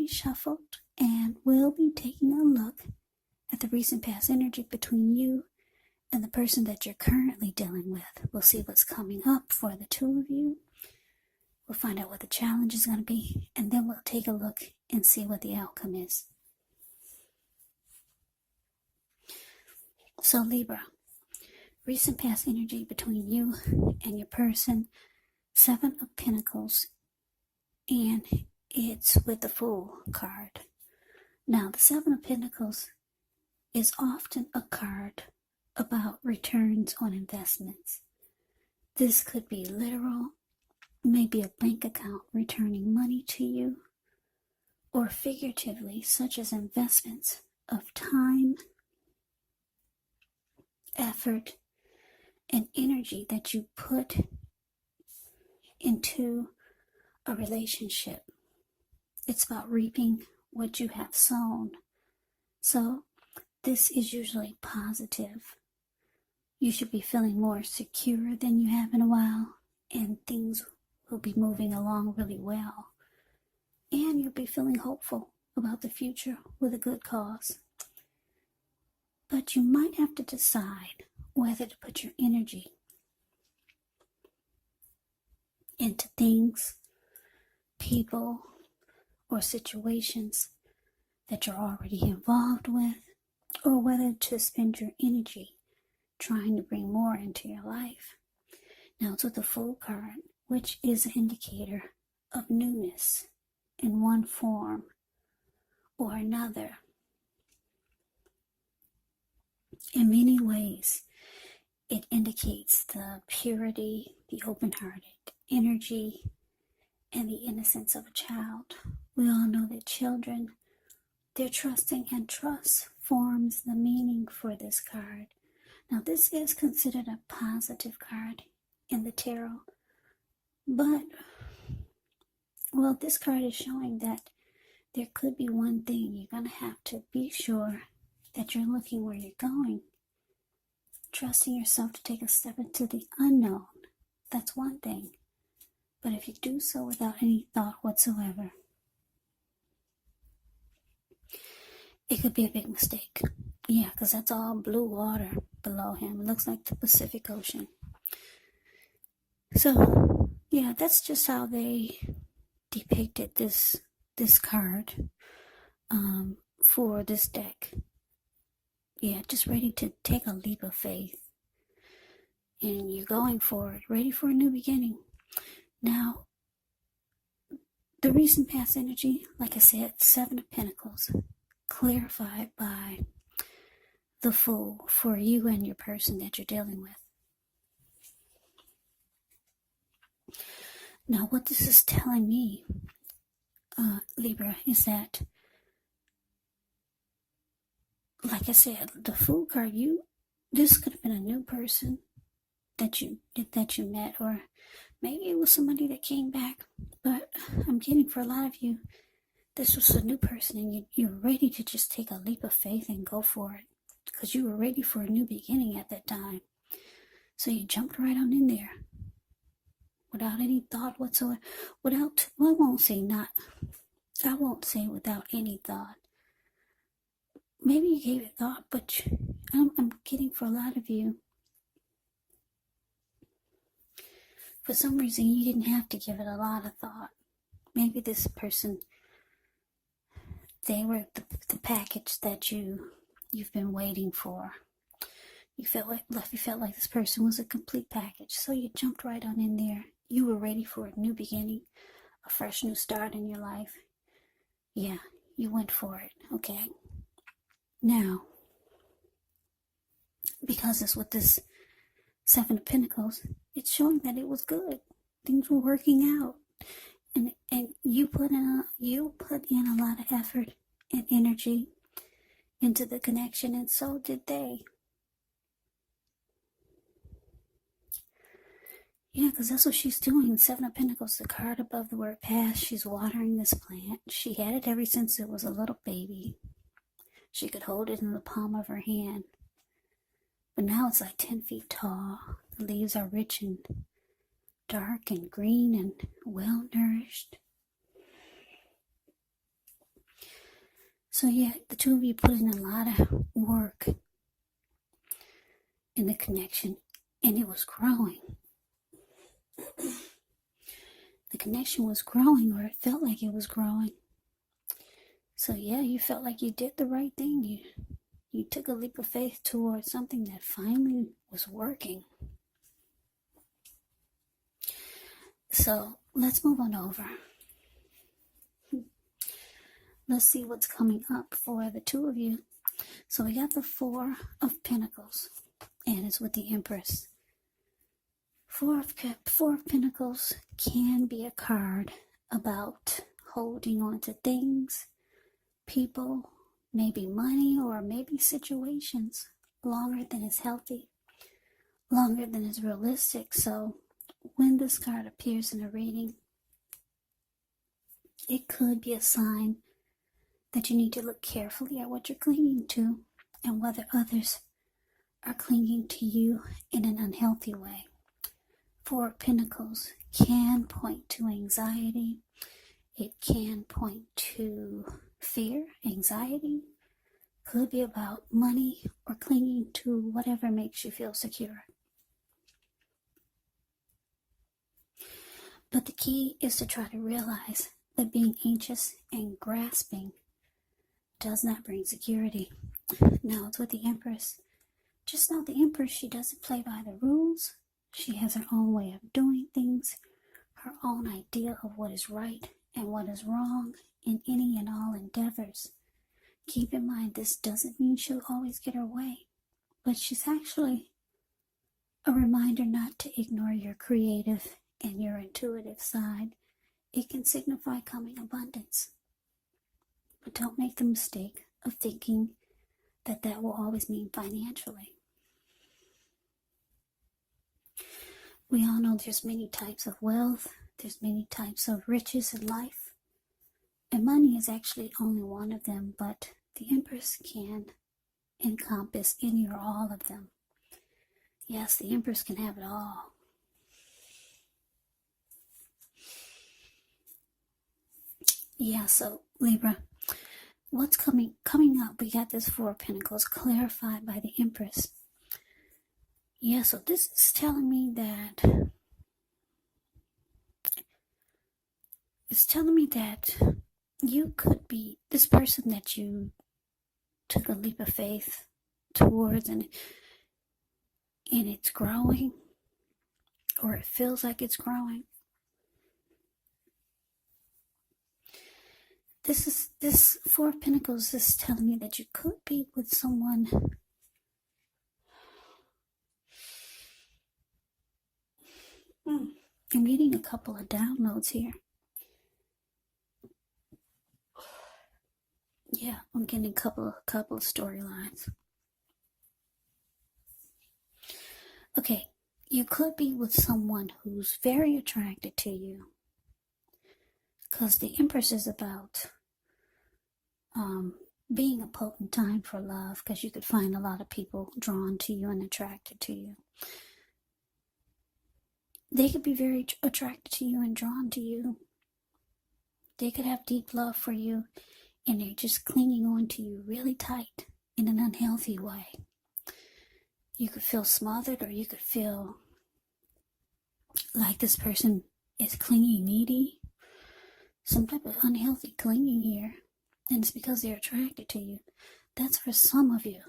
already shuffled, and we'll be taking a look at the recent past energy between you and the person that you're currently dealing with. We'll see what's coming up for the two of you. We'll find out what the challenge is going to be, and then we'll take a look and see what the outcome is. So Libra, recent past energy between you and your person, 7 of Pentacles, and it's with the Fool card. Now, the 7 of Pentacles is often a card about returns on investments. This could be literal, maybe a bank account returning money to you, or figuratively, such as investments of time, effort, and energy that you put into a relationship. It's about reaping what you have sown. So this is usually positive. You should be feeling more secure than you have in a while, and things will be moving along really well. And you'll be feeling hopeful about the future with a good cause. But you might have to decide whether to put your energy into things, people, or situations that you're already involved with, or whether to spend your energy trying to bring more into your life. Now it's with the Fool card, which is an indicator of newness in one form or another. In many ways, it indicates the purity, the open-hearted energy, and the innocence of a child. We all know that children, they're trusting, and trust forms the meaning for this card. Now, this is considered a positive card in the tarot, but, well, this card is showing that there could be one thing. You're going to have to be sure that you're looking where you're going, trusting yourself to take a step into the unknown. That's one thing. But if you do so without any thought whatsoever, it could be a big mistake. Yeah, because that's all blue water below him. It looks like the Pacific Ocean. So, yeah, that's just how they depicted this card for this deck. Yeah, just ready to take a leap of faith. And you're going for it, ready for a new beginning. Now, the recent past energy, like I said, 7 of Pentacles, clarified by the Fool for you and your person that you're dealing with. Now, what this is telling me, Libra, is that, like I said, the Fool card, this could have been a new person that you met, or maybe it was somebody that came back. But I'm getting, for a lot of you, this was a new person, and you're ready to just take a leap of faith and go for it, because you were ready for a new beginning at that time. So you jumped right on in there without any thought whatsoever. I won't say without any thought. Maybe you gave it thought, but I'm getting, for a lot of you, for some reason you didn't have to give it a lot of thought. Maybe this person, they were the package that you've been waiting for. You felt like this person was a complete package, so you jumped right on in there. You were ready for a new beginning, a fresh new start in your life. Yeah, you went for it, okay? Now, because it's with this 7 of Pentacles, it's showing that it was good. Things were working out. And you put in a lot of effort and energy into the connection, and so did they. Yeah, because that's what she's doing. 7 of Pentacles, the card above the word past. She's watering this plant. She had it ever since it was a little baby. She could hold it in the palm of her hand. But now it's like 10 feet tall. The leaves are rich and dark and green and well nourished. So yeah, the two of you put in a lot of work in the connection, and it was growing. The connection was growing, or it felt like it was growing. So yeah, you felt like you did the right thing. You took a leap of faith towards something that finally was working. So let's move on over. Let's see what's coming up for the two of you. So we got the Four of Pentacles, and it's with the Empress. Four of Pentacles can be a card about holding on to things, people, maybe money, or maybe situations longer than is healthy, longer than is realistic. So when this card appears in a reading, it could be a sign that you need to look carefully at what you're clinging to and whether others are clinging to you in an unhealthy way. Four of Pentacles can point to anxiety. It can point to fear, anxiety. Could be about money or clinging to whatever makes you feel secure. But the key is to try to realize that being anxious and grasping does not bring security. Now it's with the Empress. Just know the Empress, she doesn't play by the rules. She has her own way of doing things, her own idea of what is right and what is wrong in any and all endeavors. Keep in mind, this doesn't mean she'll always get her way, but she's actually a reminder not to ignore your creative and your intuitive side. It can signify coming abundance. But don't make the mistake of thinking that that will always mean financially. We all know there's many types of wealth, there's many types of riches in life, and money is actually only one of them, but the Empress can encompass any or all of them. Yes, the Empress can have it all. Yeah, so Libra, what's coming up? We got this Four of Pentacles clarified by the Empress. Yeah, so this is telling me that you could be this person that you took a leap of faith towards, and it's growing, or it feels like it's growing. This Four of Pentacles is telling me that you could be with someone I'm getting a couple of downloads here. Yeah, I'm getting a couple of storylines. Okay, you could be with someone who's very attracted to you, because the Empress is about being a potent time for love, because you could find a lot of people drawn to you and attracted to you. They could be very attracted to you and drawn to you. They could have deep love for you, and they're just clinging on to you really tight in an unhealthy way. You could feel smothered, or you could feel like this person is clingy, needy, some type of unhealthy clinging here, and it's because they're attracted to you. That's for some of you.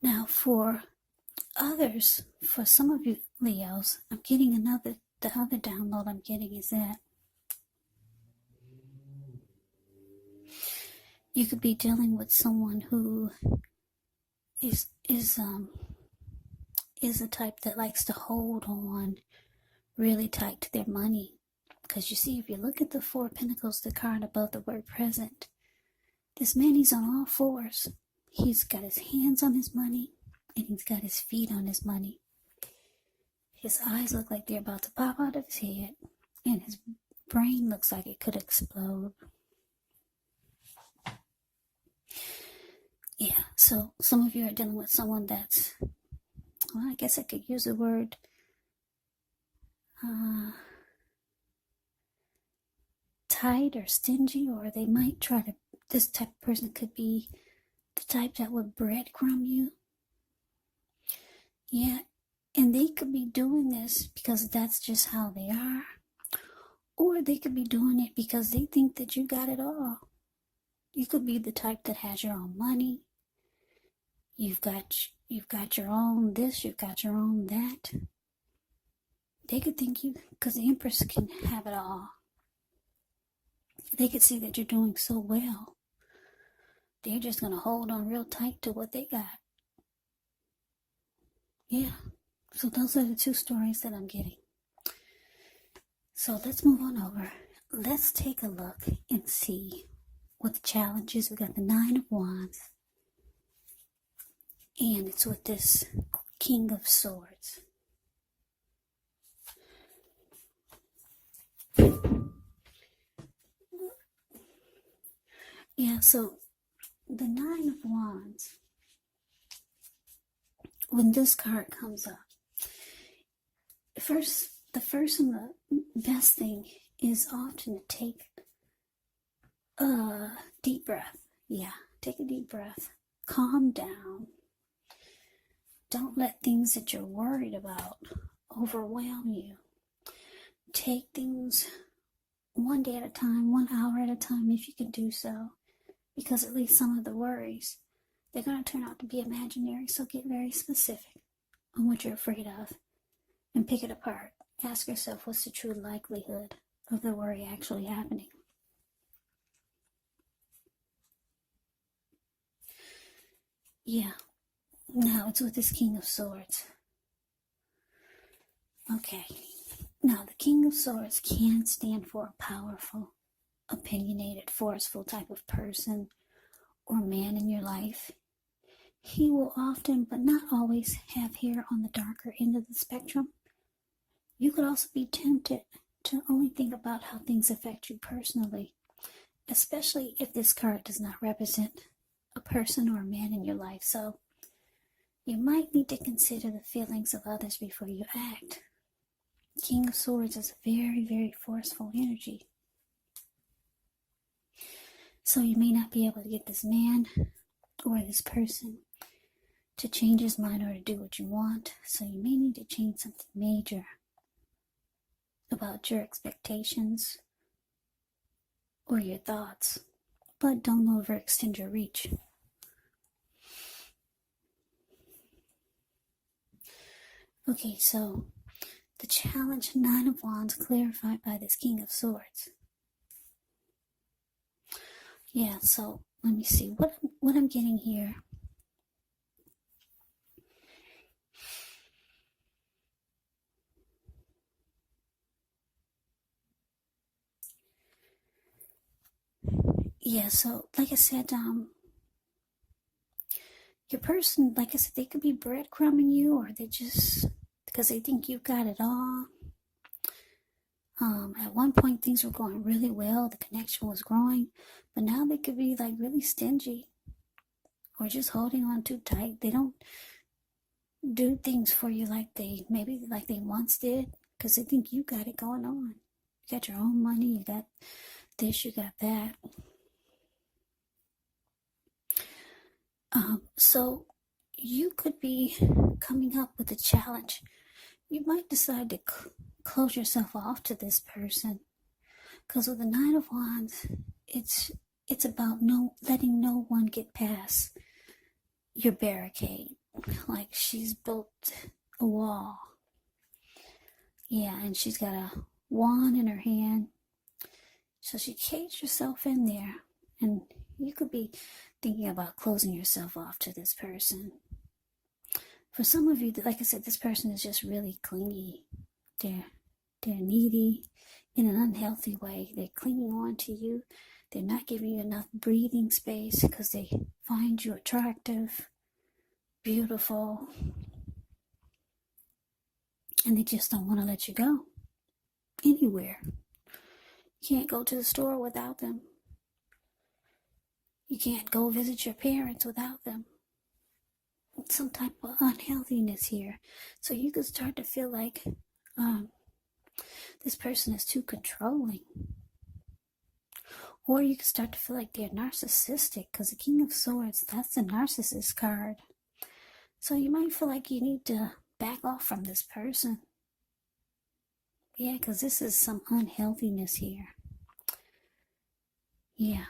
Now, for others, for some of you Leos, I'm getting the other download I'm getting is that you could be dealing with someone who is a type that likes to hold on really tight to their money. Because you see, if you look at the Four of Pentacles, the card above the word present, this man, he's on all fours. He's got his hands on his money, and he's got his feet on his money. His eyes look like they're about to pop out of his head, and his brain looks like it could explode. Yeah, so some of you are dealing with someone that's, well, I guess I could use the word tight or stingy, or they might try to this type of person could be the type that would breadcrumb you. Yeah, and they could be doing this because that's just how they are. Or they could be doing it because they think that you got it all. You could be the type that has your own money. You've got your own this, you've got your own that. They could think you, because the Empress can have it all. They could see that you're doing so well. They're just going to hold on real tight to what they got. Yeah. So those are the two stories that I'm getting. So let's move on over. Let's take a look and see what the challenge is. We got the 9 of Wands. And it's with this King of Swords. Yeah, so the 9 of Wands, when this card comes up, the first and the best thing is often to take a deep breath. Yeah, take a deep breath. Calm down. Don't let things that you're worried about overwhelm you. Take things one day at a time, 1 hour at a time, if you can do so. Because at least some of the worries, they're going to turn out to be imaginary. So get very specific on what you're afraid of and pick it apart. Ask yourself, what's the true likelihood of the worry actually happening? Yeah. Now it's with this King of Swords. Okay. Now the King of Swords can stand for a powerful, opinionated, forceful type of person or man in your life. He will often, but not always, have hair on the darker end of the spectrum. You could also be tempted to only think about how things affect you personally, especially if this card does not represent a person or a man in your life. So you might need to consider the feelings of others before you act. King of Swords is a very, very forceful energy. So you may not be able to get this man or this person to change his mind or to do what you want. So you may need to change something major about your expectations or your thoughts. But don't overextend your reach. Okay, so the challenge, 9 of Wands, clarified by this King of Swords. Yeah, so let me see what I'm getting here. Yeah, so like I said, your person, like I said, they could be breadcrumbing you, or they just, because they think you've got it all. At one point things were going really well, the connection was growing, but now they could be like really stingy or just holding on too tight. They don't do things for you like they once did, because they think you got it going on. You got your own money, you got this, you got that. So you could be coming up with a challenge. You might decide to close yourself off to this person, because with the 9 of Wands, it's about letting no one get past your barricade. Like she's built a wall. Yeah, and she's got a wand in her hand. So she caged herself in there, and you could be thinking about closing yourself off to this person. For some of you, like I said, this person is just really clingy. They're needy in an unhealthy way. They're clinging on to you. They're not giving you enough breathing space because they find you attractive, beautiful, and they just don't want to let you go anywhere. You can't go to the store without them. You can't go visit your parents without them. Some type of unhealthiness here. So you could start to feel like this person is too controlling. Or you can start to feel like they're narcissistic, because the King of Swords, that's the narcissist card. So you might feel like you need to back off from this person. Yeah, because this is some unhealthiness here. Yeah,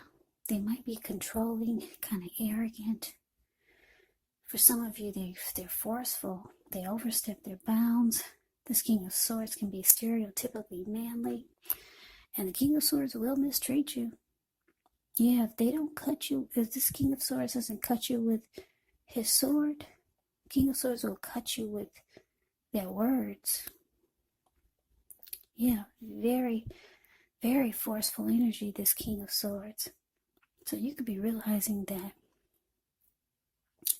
they might be controlling, kind of arrogant. For some of you, they're forceful. They overstep their bounds. This King of Swords can be stereotypically manly. And the King of Swords will mistreat you. Yeah, if they don't cut you, if this King of Swords doesn't cut you with his sword, King of Swords will cut you with their words. Yeah, very, very forceful energy, this King of Swords. So you could be realizing that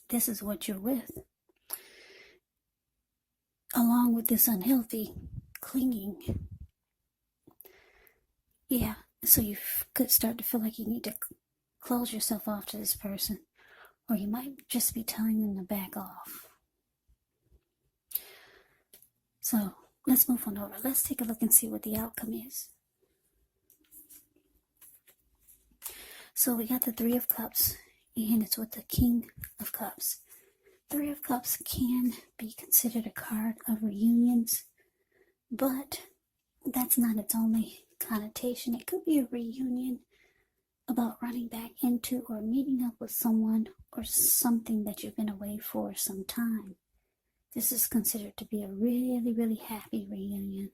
this is what you're with. Along with this unhealthy clinging. Yeah, so you could start to feel like you need to close yourself off to this person. Or you might just be telling them to back off. So let's move on over. Let's take a look and see what the outcome is. So we got the Three of Cups, and it's with the King of Cups. Three of Cups can be considered a card of reunions, but that's not its only connotation. It could be a reunion about running back into or meeting up with someone or something that you've been away for some time. This is considered to be a really, really happy reunion.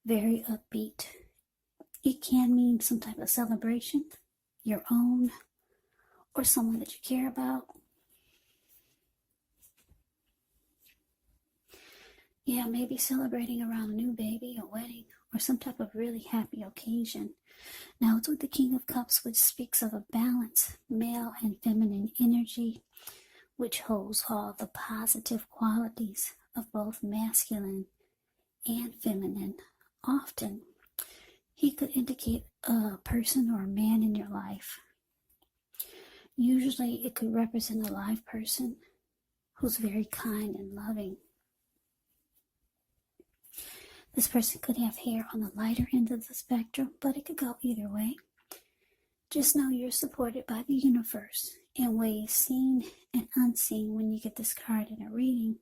Very upbeat. It can mean some type of celebration, your own, or someone that you care about. Yeah, maybe celebrating around a new baby, a wedding, or some type of really happy occasion. Now, it's with the King of Cups, which speaks of a balance, male and feminine energy, which holds all the positive qualities of both masculine and feminine. Often, he could indicate a person or a man in your life. Usually, it could represent a live person who's very kind and loving. This person could have hair on the lighter end of the spectrum, but it could go either way. Just know you're supported by the universe in ways seen and unseen when you get this card in a reading.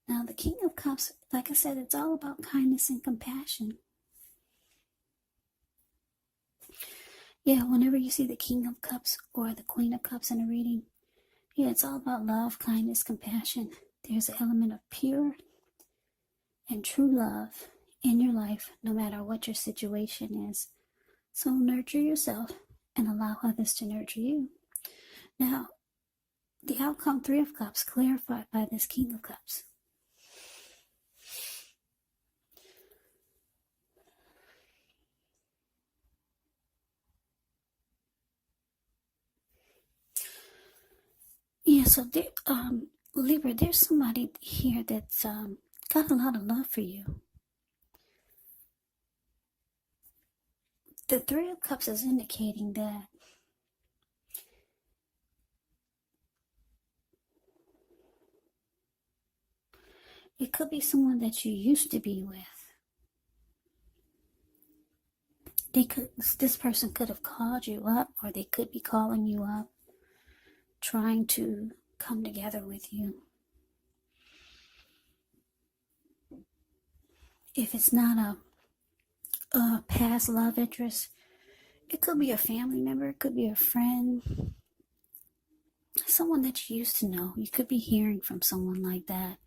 Now, the King of Cups, like I said, it's all about kindness and compassion. Yeah, whenever you see the King of Cups or the Queen of Cups in a reading, yeah, it's all about love, kindness, compassion. There's an element of pure and true love in your life, no matter what your situation is. So nurture yourself and allow others to nurture you. Now, the outcome, Three of Cups, clarified by this King of Cups. Yeah, so there, Libra, there's somebody here that's got a lot of love for you. The Three of Cups is indicating that it could be someone that you used to be with. This person could have called you up, or they could be calling you up, trying to come together with you. If it's not a past love interest, it could be a family member, it could be a friend, someone that you used to know. You could be hearing from someone like that.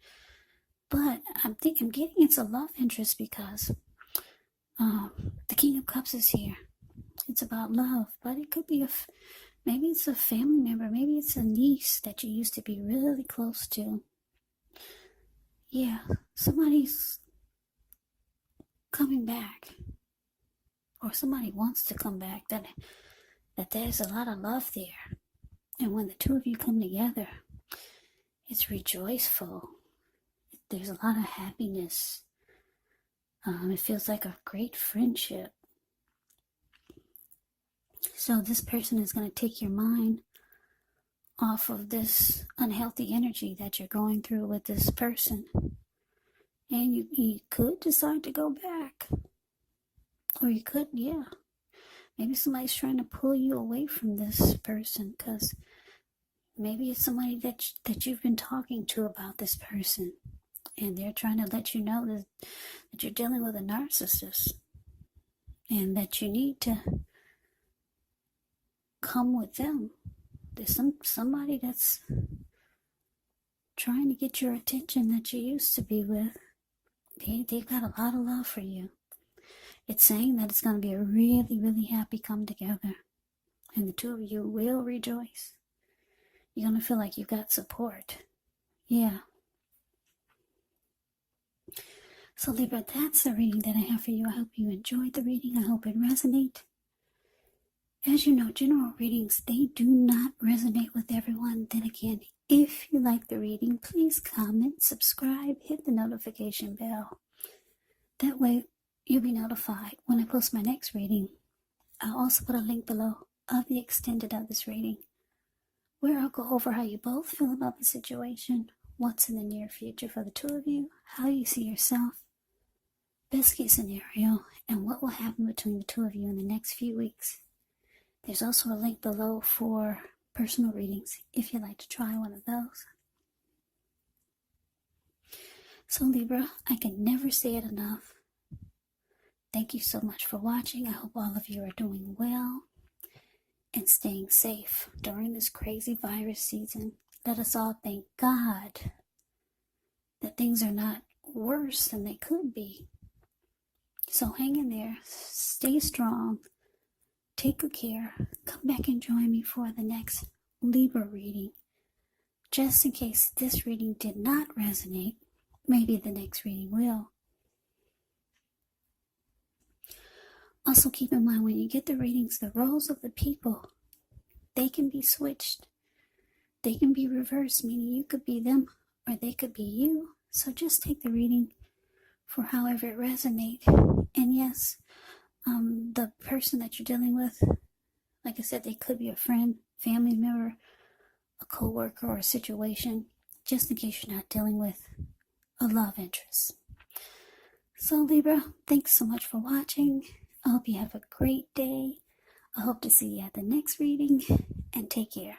But I'm getting it's a love interest because the King of Cups is here. It's about love, but it could be maybe it's a family member, maybe it's a niece that you used to be really close to. Yeah, somebody's coming back, or somebody wants to come back, that there's a lot of love there. And when the two of you come together, it's rejoiceful. There's a lot of happiness. It feels like a great friendship. So this person is going to take your mind off of this unhealthy energy that you're going through with this person. And you could decide to go back. Or you could, yeah. Maybe somebody's trying to pull you away from this person, because maybe it's somebody that you've been talking to about this person, and they're trying to let you know that you're dealing with a narcissist, and that you need to come with them. There's somebody that's trying to get your attention that you used to be with. They've got a lot of love for you. It's saying that it's going to be a really, really happy come together. And the two of you will rejoice. You're going to feel like you've got support. Yeah. So Libra, that's the reading that I have for you. I hope you enjoyed the reading. I hope it resonated. As you know, general readings, they do not resonate with everyone. Then again, if you like the reading, please comment, subscribe, hit the notification bell. That way, you'll be notified when I post my next reading. I'll also put a link below of the extended of this reading, where I'll go over how you both feel about the situation, what's in the near future for the two of you, how you see yourself, best case scenario, and what will happen between the two of you in the next few weeks. There's also a link below for personal readings if you'd like to try one of those. So Libra, I can never say it enough. Thank you so much for watching. I hope all of you are doing well and staying safe during this crazy virus season. Let us all thank God that things are not worse than they could be. So hang in there, stay strong, take good care. Come back and join me for the next Libra reading. Just in case this reading did not resonate, maybe the next reading will. Also keep in mind, when you get the readings, the roles of the people, they can be switched. They can be reversed, meaning you could be them or they could be you. So just take the reading for however it resonates. And yes, the person that you're dealing with, like I said, they could be a friend, family member, a co-worker, or a situation, just in case you're not dealing with a love interest. So Libra, thanks so much for watching. I hope you have a great day. I hope to see you at the next reading, and take care.